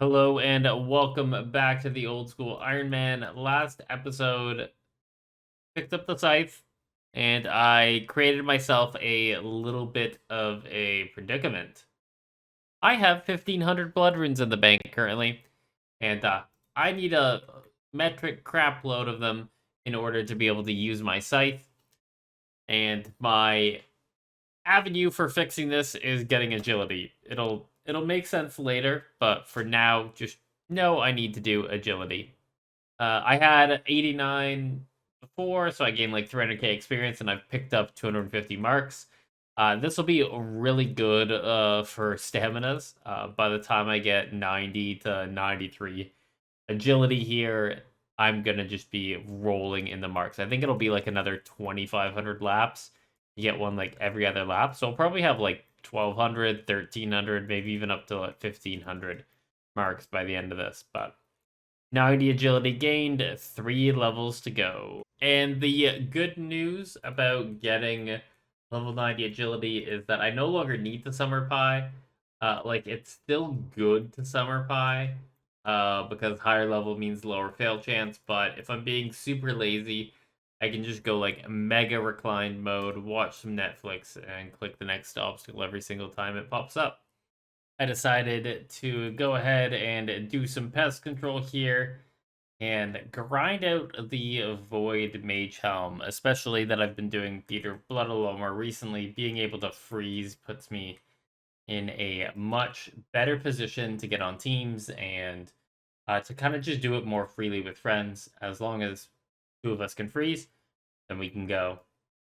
Hello and welcome back to the old school Ironman. Last episode, picked up the scythe and I created myself a little bit of a predicament. I have 1,500 blood runes in the bank currently, and I need a metric crap load of them in order to be able to use my scythe. And my avenue for fixing this is getting agility. It'll make sense later, but for now, just know I need to do agility. I had 89 before, so I gained like 300k experience, and I've picked up 250 marks. This will be really good for staminas. By the time I get 90 to 93 agility here, I'm gonna just be rolling in the marks. I think it'll be like another 2,500 laps. You get one like every other lap, so I'll probably have like 1,200, 1,300, maybe even up to like 1,500 marks by the end of this. But 90 agility gained, 3 levels to go. And the good news about getting level 90 agility is that I no longer need the summer pie. Like, it's still good to summer pie, because higher level means lower fail chance, but if I'm being super lazy, I can just go like mega reclined mode, watch some Netflix, and click the next obstacle every single time it pops up. I decided to go ahead and do some pest control here and grind out the Void Mage Helm, especially that I've been doing Theater of Blood a lot more recently. Being able to freeze puts me in a much better position to get on teams and to kind of just do it more freely with friends. As long as two of us can freeze, then we can go.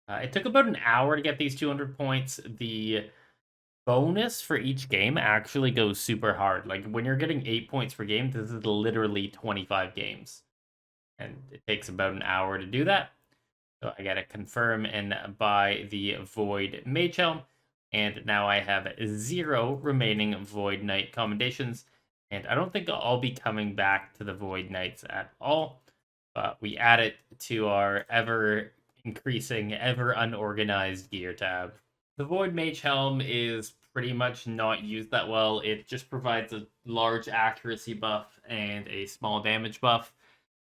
It took about an hour to get these 200 points. The bonus for each game actually goes super hard. Like when you're getting 8 points per game, this is literally 25 games. And it takes about an hour to do that. So I gotta confirm and buy the Void Mage Helm. And now I have 0 remaining Void Knight commendations. And I don't think I'll be coming back to the Void Knights at all. But we add it to our ever increasing, ever unorganized gear tab. The Void Mage Helm is pretty much not used that well. It just provides a large accuracy buff and a small damage buff.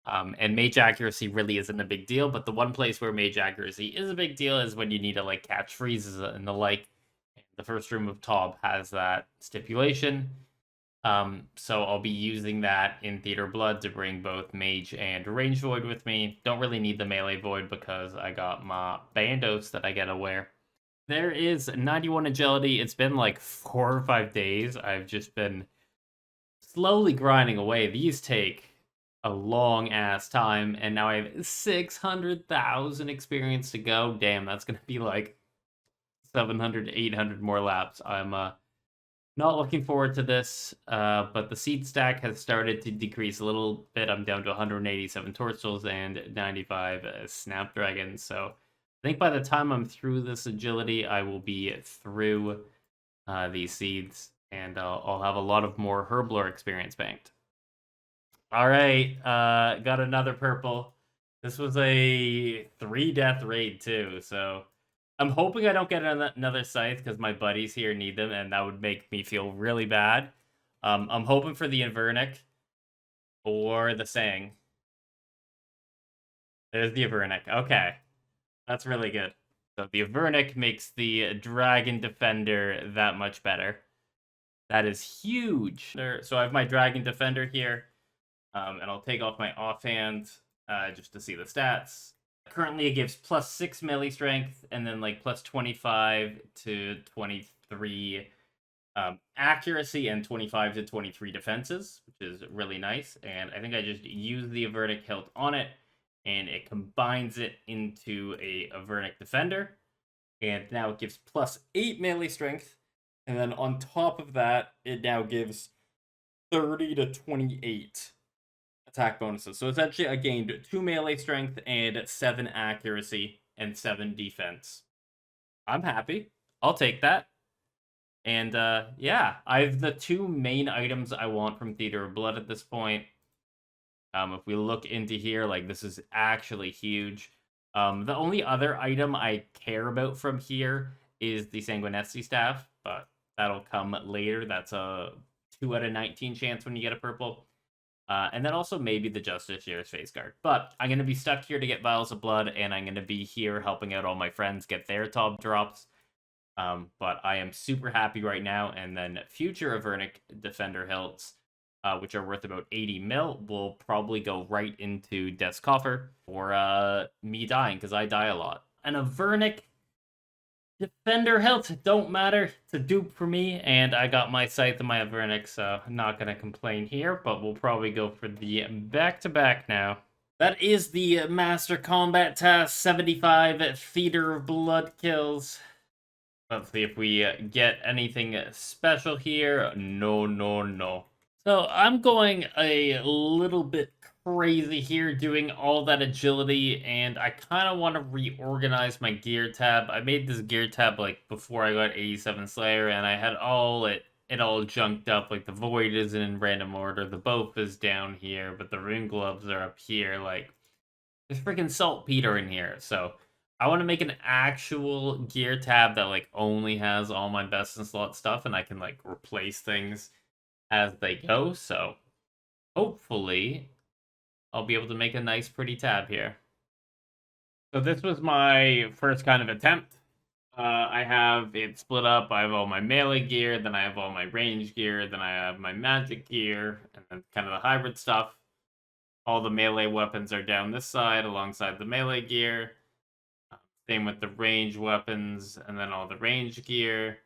And mage accuracy really isn't a big deal, but the one place where mage accuracy is a big deal is when you need to like catch freezes and the like. The first room of Tob has that stipulation. So I'll be using that in Theater Blood to bring both Mage and Range Void with me. Don't really need the Melee Void because I got my Bandos that I get to wear. There is 91 agility. It's been like 4 or 5 days. I've just been slowly grinding away. These take a long ass time, and now I have 600,000 experience to go. Damn, that's gonna be like 700, 800 more laps. I'm not looking forward to this, but the seed stack has started to decrease a little bit. I'm down to 187 Torstals and 95 Snapdragons. So I think by the time I'm through this agility, I will be through these seeds, and I'll have a lot of more Herblore experience banked. All right, got another purple. This was a 3-death raid too, so I'm hoping I don't get another scythe because my buddies here need them, and that would make me feel really bad. I'm hoping for the Invernic or the Sang. There's the Invernic. Okay, that's really good. So the Invernic makes the Dragon Defender that much better. That is huge. So I have my Dragon Defender here, and I'll take off my offhand just to see the stats. Currently, it gives plus 6 melee strength, and then like plus 25 to 23 accuracy, and 25 to 23 defenses, which is really nice. And I think I just use the Avernic hilt on it, and it combines it into a Avernic Defender. And now it gives plus 8 melee strength, and then on top of that, it now gives 30 to 28 attack bonuses. So essentially, I gained 2 melee strength and 7 accuracy and 7 defense. I'm happy. I'll take that. And yeah, I have the 2 main items I want from Theater of Blood at this point. If we look into here, like this is actually huge. The only other item I care about from here is the Sanguinesti staff, but that'll come later. That's a 2 out of 19 chance when you get a purple. And then also maybe the Justice Year's face card. But I'm going to be stuck here to get Vials of Blood, and I'm going to be here helping out all my friends get their top drops. But I am super happy right now, and then future Avernic Defender hilts, which are worth about 80 mil, will probably go right into Death's Coffer for me dying, because I die a lot. An Avernic Defender hilt don't matter. It's a dupe for me, and I got my Scythe and my Avernic, so I'm not going to complain here, but we'll probably go for the back-to-back now. That is the Master Combat Task, 75 Theater of Blood kills. Let's see if we get anything special here. No. So I'm going a little bit crazy here, doing all that agility, and I kind of want to reorganize my gear tab. I made this gear tab like before I got 87 Slayer, and I had it all junked up. Like the Void isn't in random order, the Both is down here, but the Rune Gloves are up here. Like there's freaking saltpeter in here, so I want to make an actual gear tab that like only has all my best in slot stuff, and I can like replace things as they go. So hopefully I'll be able to make a nice pretty tab here. So this was my first kind of attempt. I have it split up. I have all my melee gear, then I have all my range gear, then I have my magic gear, and then kind of the hybrid stuff. All the melee weapons are down this side alongside the melee gear. Same with the range weapons, and then all the range gear.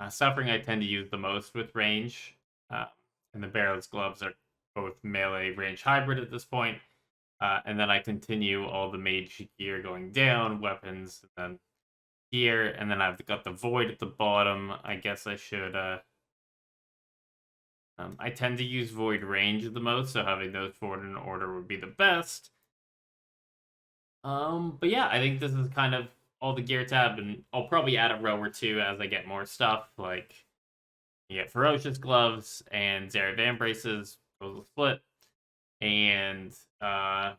Suffering I tend to use the most with range, and the Barrel's gloves are both melee range hybrid at this point. And then I continue all the mage gear going down, weapons, and then gear, and then I've got the Void at the bottom. I guess I should... I tend to use Void range the most, so having those forward in order would be the best. But yeah, I think this is kind of all the gear tab, and I'll probably add a row or two as I get more stuff. Like, you get Ferocious Gloves and Zeravan Braces, those will split. And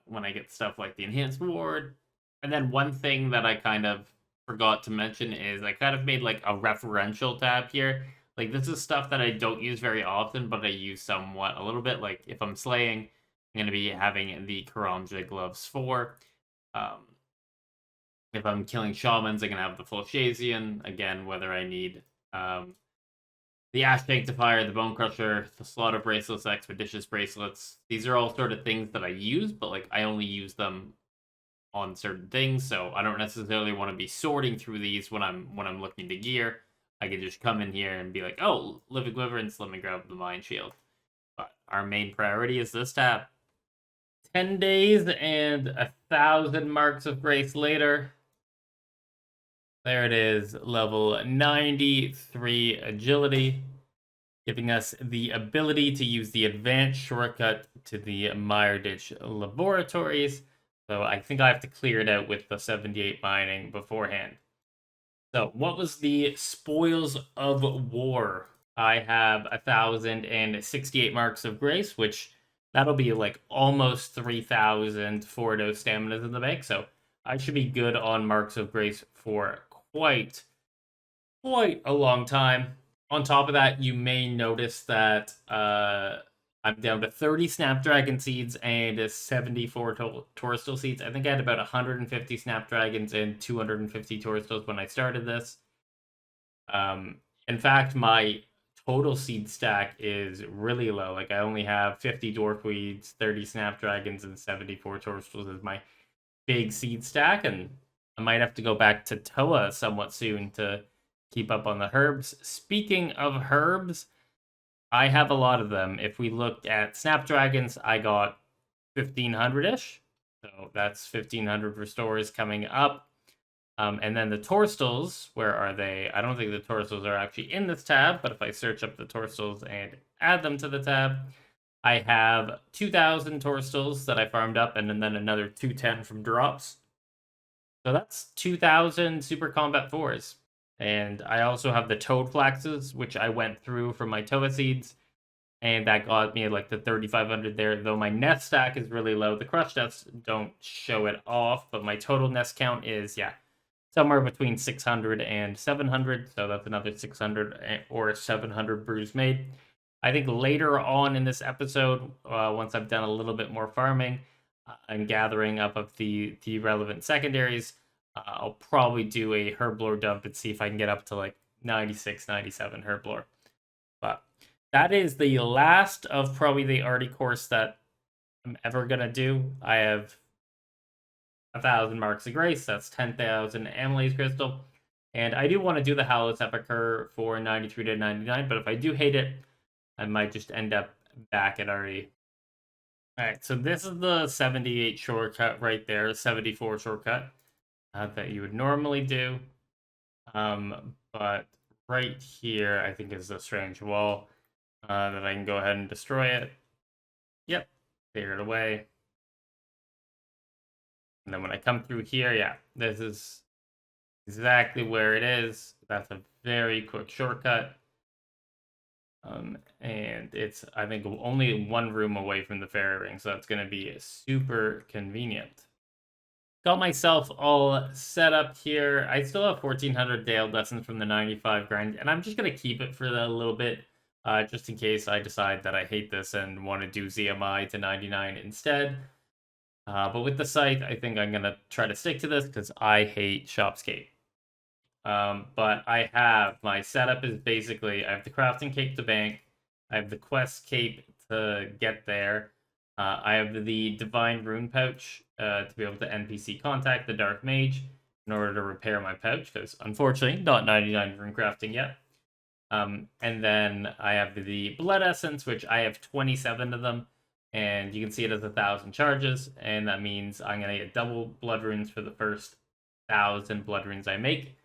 when I get stuff like the Enhanced Ward. And then one thing that I kind of forgot to mention is I kind of made like a referential tab here. Like, this is stuff that I don't use very often, but I use somewhat a little bit. Like, if I'm slaying, I'm going to be having the Karamja Gloves 4. If I'm killing shamans, I can have the full Shazian. Again, whether I need the Ash Sanctifier, the Bone Crusher, the Slaughter Bracelets, Expeditious Bracelets. These are all sort of things that I use, but like I only use them on certain things, so I don't necessarily want to be sorting through these when I'm looking to gear. I can just come in here and be like, oh, Living Deliverance, let me grab the Mind Shield. But our main priority is this tab. 10 days and 1,000 marks of grace later. There it is, level 93 agility, giving us the ability to use the advanced shortcut to the Meyerditch laboratories. So I think I have to clear it out with the 78 mining beforehand. So what was the spoils of war? I have 1,068 marks of grace, which that'll be like almost 3,000 4-dose staminas in the bank. So I should be good on marks of grace for quite a long time. On top of that, you may notice that I'm down to 30 Snapdragon seeds and 74 Torstal seeds. I think I had about 150 Snapdragons and 250 Torstals when I started this. In fact, my total seed stack is really low. Like, I only have 50 Dwarfweeds, 30 Snapdragons, and 74 Torstals as my big seed stack, and I might have to go back to Toa somewhat soon to keep up on the herbs. Speaking of herbs, I have a lot of them. If we look at Snapdragons, I got 1,500-ish. So that's 1,500 restores coming up. And then the Torstals, where are they? I don't think the Torstals are actually in this tab, but if I search up the Torstals and add them to the tab, I have 2,000 Torstals that I farmed up, and then another 210 from drops. So that's 2,000 Super Combat 4s. And I also have the Toad Flaxes, which I went through for my Toa Seeds, and that got me like the 3,500 there, though my nest stack is really low. The Crush Nests don't show it off, but my total nest count is, yeah, somewhere between 600 and 700, so that's another 600 or 700 brews made. I think later on in this episode, once I've done a little bit more farming and gathering up of the relevant secondaries, I'll probably do a herblore dump and see if I can get up to like 96, 97 herblore. But that is the last of probably the arty course that I'm ever gonna do. I have 1,000 marks of grace. That's 10,000 amylase crystal. And I do want to do the Howless Epicure for 93 to 99, but if I do hate it, I might just end up back at already. Alright, so this is the 78 shortcut right there, 74 shortcut that you would normally do. But right here, I think is a strange wall that I can go ahead and destroy it. Yep, clear it away. And then when I come through here, yeah, this is exactly where it is. That's a very quick shortcut. And it's, I think, only one room away from the fairy ring, so that's going to be super convenient. Got myself all set up here. I still have 1,400 Dale lessons from the 95 grind, and I'm just going to keep it for a little bit, just in case I decide that I hate this and want to do ZMI to 99 instead. But with the scythe, I think I'm going to try to stick to this because I hate Shopscape. But I have, my setup is basically, I have the crafting cape to bank, I have the quest cape to get there, I have the divine rune pouch to be able to NPC contact the dark mage in order to repair my pouch, because unfortunately, not 99 rune crafting yet. And then I have the blood essence, which I have 27 of them, and you can see it as 1,000 charges, and that means I'm going to get double blood runes for the first 1,000 blood runes I make.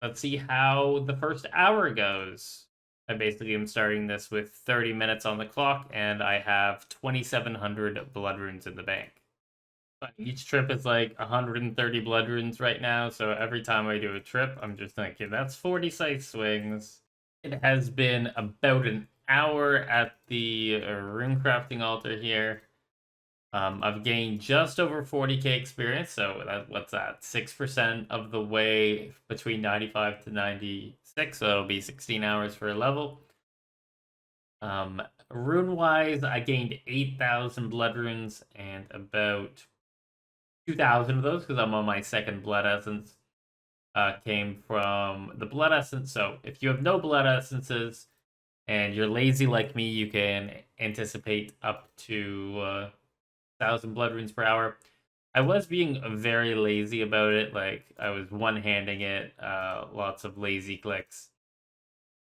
Let's see how the first hour goes. I basically am starting this with 30 minutes on the clock, and I have 2,700 blood runes in the bank. But each trip is like 130 blood runes right now, so every time I do a trip, I'm just thinking, that's 40 scythe swings. It has been about an hour at the rune crafting altar here. I've gained just over 40k experience, so what's that? 6% of the way between 95 to 96, so it'll be 16 hours for a level. Rune-wise, I gained 8,000 blood runes, and about 2,000 of those, because I'm on my second blood essence, came from the blood essence. So if you have no blood essences, and you're lazy like me, you can anticipate up to 1,000 blood runes per hour. I was being very lazy about it, like I was one-handing it, lots of lazy clicks.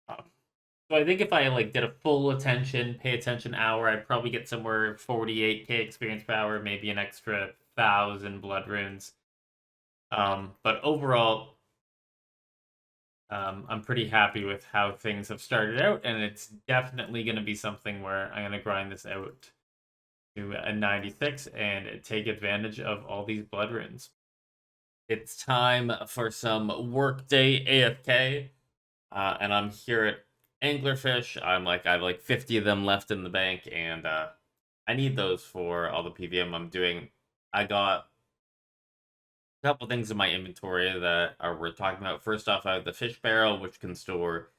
So I think if I like did a full pay attention hour, I'd probably get somewhere 48k experience per hour, maybe an extra 1,000 blood runes. But overall, I'm pretty happy with how things have started out, and it's definitely going to be something where I'm going to grind this out to a 96 and take advantage of all these blood runes. It's time for some workday AFK, and I'm here at Anglerfish. I have like 50 of them left in the bank, and I need those for all the PVM I'm doing. I got a couple things in my inventory that are worth talking about. First off, I have the fish barrel, which can store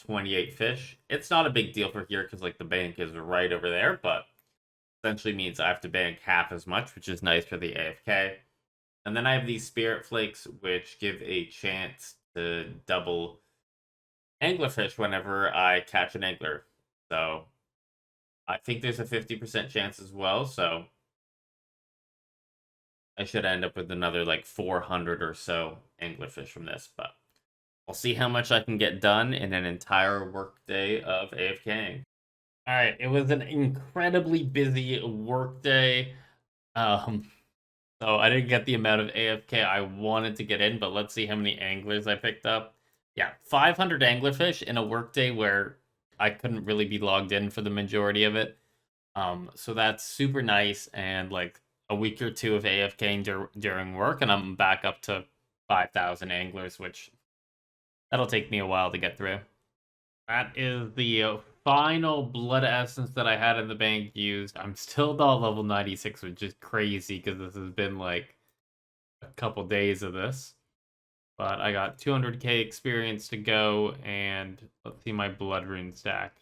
28 fish. It's not a big deal for here because like the bank is right over there, but essentially means I have to bank half as much, which is nice for the AFK. And then I have these spirit flakes, which give a chance to double anglerfish whenever I catch an angler. So I think there's a 50% chance as well, so I should end up with another like 400 or so anglerfish from this, but I'll see how much I can get done in an entire workday of AFKing. Alright, it was an incredibly busy workday. So I didn't get the amount of AFK I wanted to get in, but let's see how many anglers I picked up. Yeah, 500 anglerfish in a workday where I couldn't really be logged in for the majority of it. So that's super nice, and like a week or two of AFKing during work, and I'm back up to 5,000 anglers, which that'll take me a while to get through. That is the final blood essence that I had in the bank used. I'm still not level 96, which is crazy because this has been like a couple days of this. but I got 200k experience to go, and let's see my blood rune stack.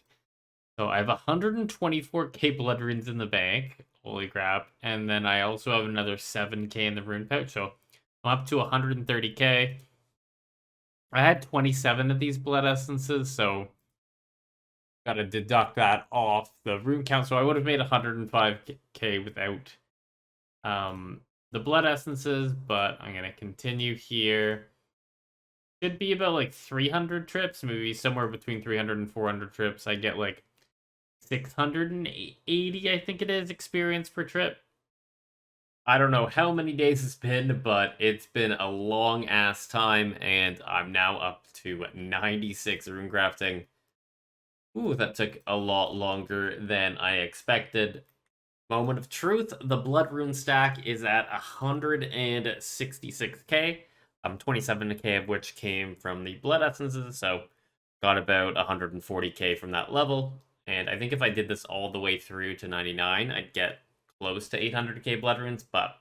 So I have 124k blood runes in the bank. Holy crap. And then I also have another 7k in the rune pouch. So I'm up to 130k. I had 27 of these blood essences, so gotta deduct that off the rune count. So I would have made 105k without um, the blood essences, but I'm gonna continue here. Should be about like 300 trips, maybe somewhere between 300 and 400 trips. I get like 680, I think it is, experience per trip. I don't know how many days it's been, but it's been a long ass time, and I'm now up to 96 rune crafting. Ooh, that took a lot longer than I expected. Moment of truth, the blood rune stack is at 166k. 27k of which came from the blood essences, so got about 140k from that level. And I think if I did this all the way through to 99, I'd get close to 800k blood runes. But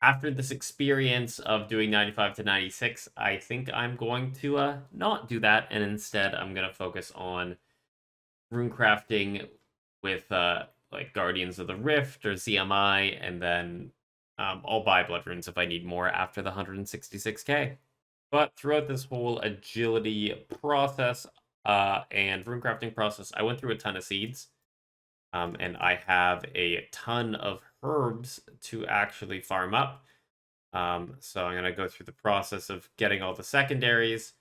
after this experience of doing 95 to 96, I think I'm going to not do that, and instead I'm going to focus on rune crafting with like Guardians of the Rift or ZMI, and then I'll buy blood runes if I need more after the 166k. But throughout this whole agility process and rune crafting process, I went through a ton of seeds. And I have a ton of herbs to actually farm up. So I'm going to go through the process of getting all the secondaries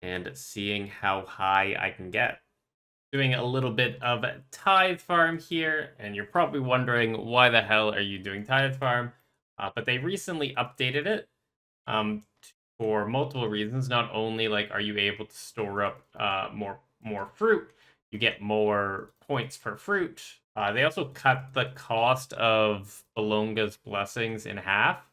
and seeing how high I can get. Doing a little bit of tithe farm here, and you're probably wondering why the hell are you doing tithe farm? But they recently updated it for multiple reasons. Not only like are you able to store up more fruit, you get more points per fruit. They also cut the cost of Belonga's blessings in half.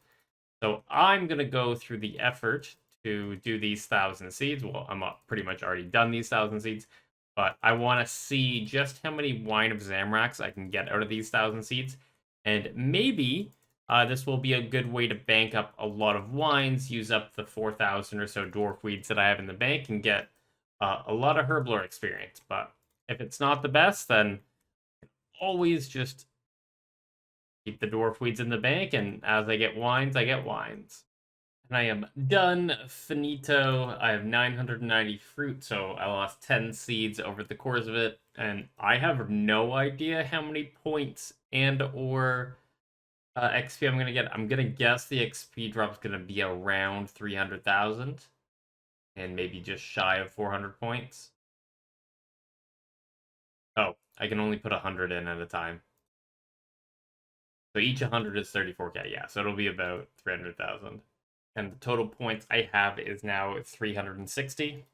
So I'm gonna go through the effort to do these 1,000 seeds. Well, I'm pretty much already done these 1,000 seeds, but I want to see just how many Wine of Zamrax I can get out of these 1,000 seeds, and maybe this will be a good way to bank up a lot of wines, use up the 4,000 or so dwarf weeds that I have in the bank, and get a lot of herblore experience. But if it's not the best, then always just keep the dwarf weeds in the bank, and as I get wines, I get wines. And I am done. Finito. I have 990 fruit, so I lost 10 seeds over the course of it. And I have no idea how many points and or XP I'm going to get. I'm going to guess the XP drop is going to be around 300,000. And maybe just shy of 400 points. Oh, I can only put 100 in at a time. So each 100 is 34k, yeah. So it'll be about 300,000. And the total points I have is now 360.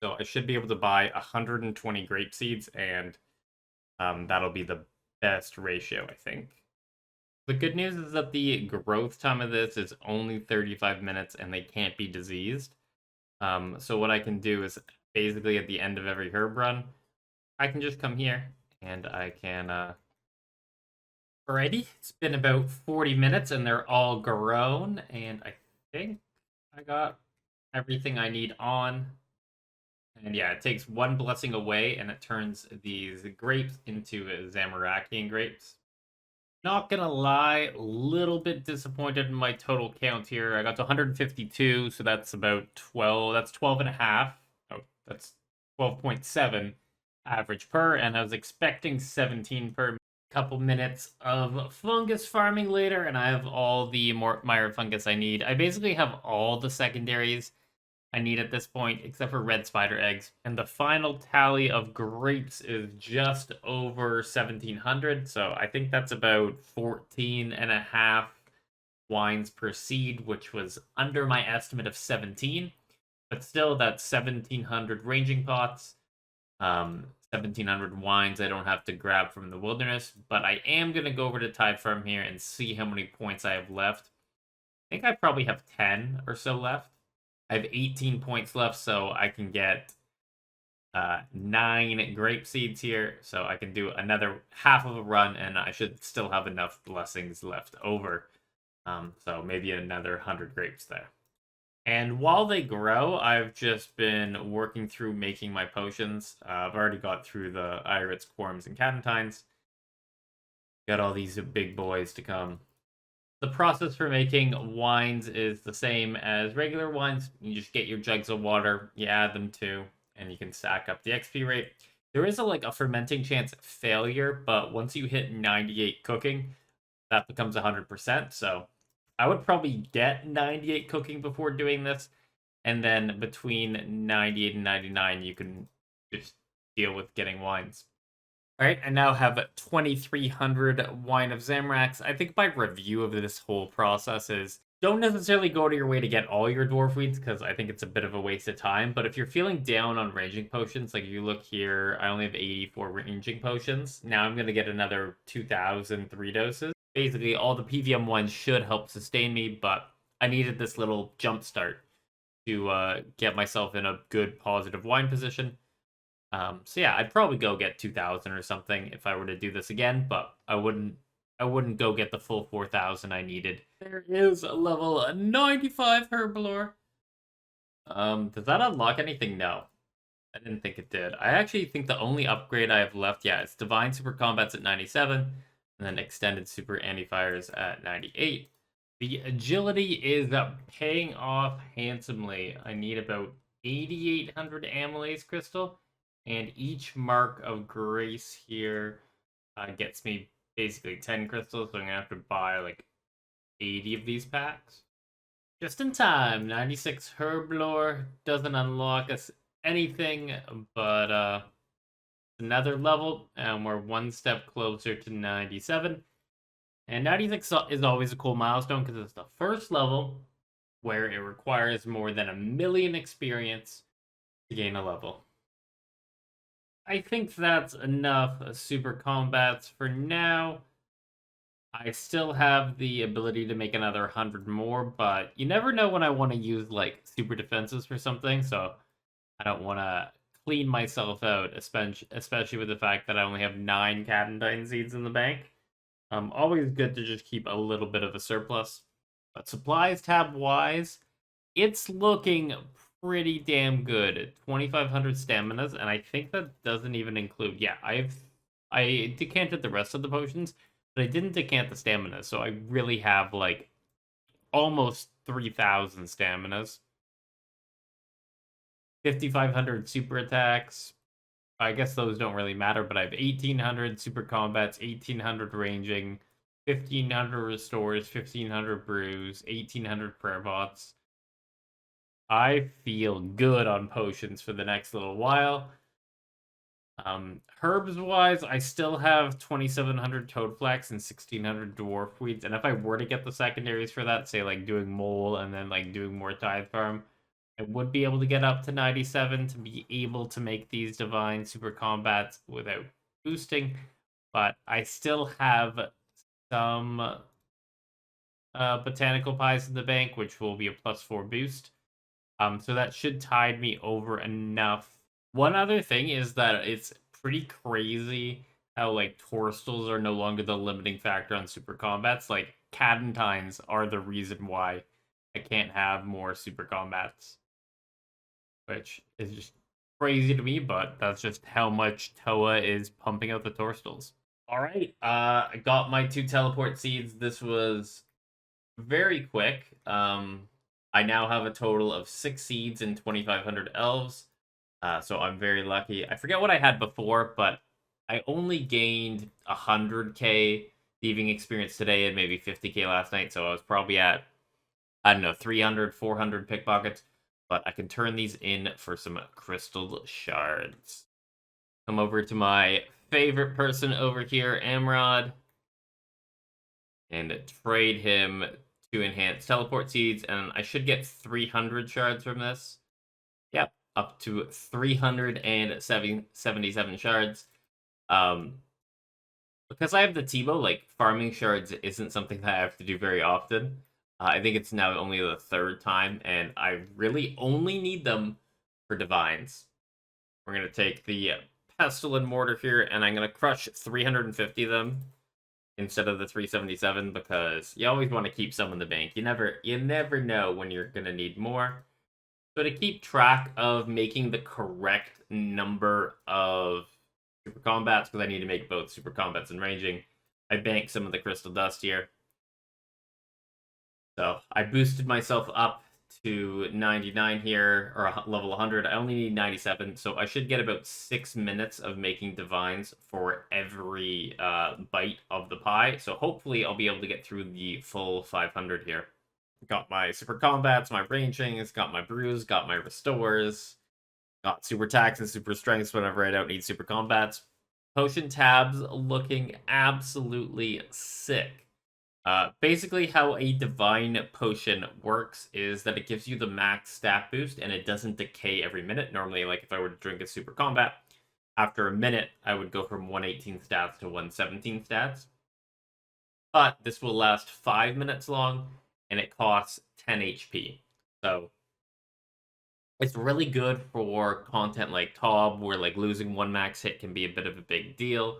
So I should be able to buy 120 grape seeds, and that'll be the best ratio, I think. The good news is that the growth time of this is only 35 minutes, and they can't be diseased. So what I can do is basically at the end of every herb run, I can just come here, and I can... Alrighty, it's been about 40 minutes, and they're all grown, and I think I got everything I need on. And yeah, it takes one blessing away, and it turns these grapes into Zamarakian grapes. Not gonna lie, a little bit disappointed in my total count here. I got to 152, so that's about 12. That's 12 and a half. Oh, that's 12.7 average per, and I was expecting 17 per. Couple minutes of fungus farming later, and I have all the Myra fungus I need. I basically have all the secondaries I need at this point, except for red spider eggs. And the final tally of grapes is just over 1,700, so I think that's about 14 and a half wines per seed, which was under my estimate of 17. But still, that's 1,700 ranging pots. 1,700 wines I don't have to grab from the wilderness, but I am going to go over to Tide Farm here and see how many points I have left. I think I probably have 10 or so left. I have 18 points left, so I can get 9 grape seeds here, so I can do another half of a run, and I should still have enough blessings left over. So maybe another 100 grapes there. And while they grow, I've just been working through making my potions. I've already got through the Irids, Quarms, and Catentines. Got all these big boys to come. The process for making wines is the same as regular wines. You just get your jugs of water, you add them to, and you can stack up the XP rate. There is a fermenting chance failure, but once you hit 98 cooking, that becomes 100%. So I would probably get 98 cooking before doing this, and then between 98 and 99, you can just deal with getting wines. All right, I now have 2,300 Wine of Zamrax. I think my review of this whole process is don't necessarily go to your way to get all your dwarf weeds because I think it's a bit of a waste of time. But if you're feeling down on ranging potions, like you look here, I only have 84 ranging potions. Now I'm going to get another 2,003 doses. Basically, all the PVM ones should help sustain me, but I needed this little jump start to get myself in a good positive wine position. So yeah, I'd probably go get 2,000 or something if I were to do this again, but I wouldn't. I wouldn't go get the full 4,000 I needed. There is a level 95 Herbalore. Does that unlock anything? No, I didn't think it did. I actually think the only upgrade I have left, yeah, it's Divine Super Combats at 97, and then Extended Super Anti-Fires at 98. The agility is paying off handsomely. I need about 8,800 Amylase Crystal, and each Mark of Grace here gets me basically 10 crystals, so I'm going to have to buy like 80 of these packs. Just in time, 96 Herblore doesn't unlock us anything, but another level, and we're one step closer to 97. And 96 is always a cool milestone because it's the first level where it requires more than 1,000,000 experience to gain a level. I think that's enough super combats for now. I still have the ability to make another 100 more, but you never know when I want to use like super defenses for something, so I don't want to clean myself out, especially with the fact that I only have 9 Catentine seeds in the bank. Always good to just keep a little bit of a surplus. But supplies tab wise, it's looking pretty damn good. 2,500 staminas, and I think that doesn't even include. Yeah, I decanted the rest of the potions, but I didn't decant the stamina, so I really have like almost 3,000 staminas. 5,500 super attacks. I guess those don't really matter, but I have 1,800 super combats, 1,800 ranging, 1,500 restores, 1,500 brews, 1,800 prayer bots. I feel good on potions for the next little while. Herbs wise, I still have 2,700 toadflax and 1,600 dwarf weeds, and if I were to get the secondaries for that, say like doing mole and then like doing more tithe farm, I would be able to get up to 97 to be able to make these divine super combats without boosting, but I still have some botanical pies in the bank, which will be a +4 boost. So that should tide me over enough. One other thing is that it's pretty crazy how like Torstals are no longer the limiting factor on super combats. Like Catentines are the reason why I can't have more super combats, which is just crazy to me, but that's just how much Toa is pumping out the Torstals. All right, I got my 2 teleport seeds. This was very quick. I now have a total of 6 seeds and 2,500 elves. So I'm very lucky. I forget what I had before, but I only gained 100k thieving experience today and maybe 50k last night. So I was probably at, I don't know, 300, 400 pickpockets. But I can turn these in for some crystal shards. Come over to my favorite person over here, Amrod, and trade him to enhance teleport seeds, and I should get 300 shards from this. Yep, up to 377 shards. Because I have the Tebow, like, farming shards isn't something that I have to do very often. I think it's now only the 3rd time, and I really only need them for divines. We're going to take the pestle and mortar here, and I'm going to crush 350 of them. instead of the 377 because you always want to keep some in the bank. You never know when you're gonna need more. So to keep track of making the correct number of super combats, because I need to make both super combats and ranging, I banked some of the crystal dust here. So I boosted myself up to 99 here, or level 100. I only need 97, so I should get about 6 minutes of making divines for every bite of the pie. So hopefully I'll be able to get through the full 500 here. Got my super combats, my rangings, got my brews, got my restores, got super attacks and super strengths whenever I don't need super combats. Potion tabs looking absolutely sick. Basically, how a divine potion works is that it gives you the max stat boost and it doesn't decay every minute. Normally, like if I were to drink a super combat, after a minute, I would go from 118 stats to 117 stats. But this will last 5 minutes long and it costs 10 HP. So it's really good for content like Tob, where like losing one max hit can be a bit of a big deal.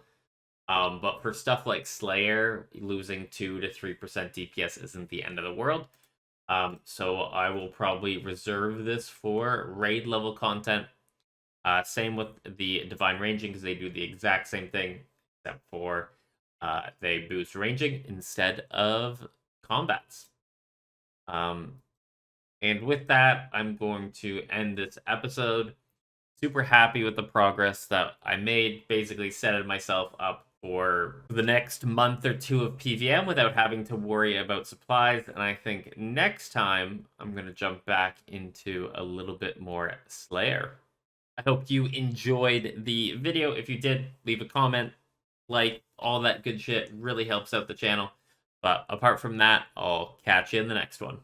But for stuff like Slayer, losing 2 to 3% DPS isn't the end of the world. So I will probably reserve this for raid level content. Same with the Divine Ranging, because they do the exact same thing, except for they boost ranging instead of combats. And with that, I'm going to end this episode. Super happy with the progress that I made. Basically, setting myself up for the next month or two of PVM without having to worry about supplies. And I think next time I'm going to jump back into a little bit more Slayer. I hope you enjoyed the video. If you did, leave a comment, like, all that good shit. Really helps out the channel. But apart from that, I'll catch you in the next one.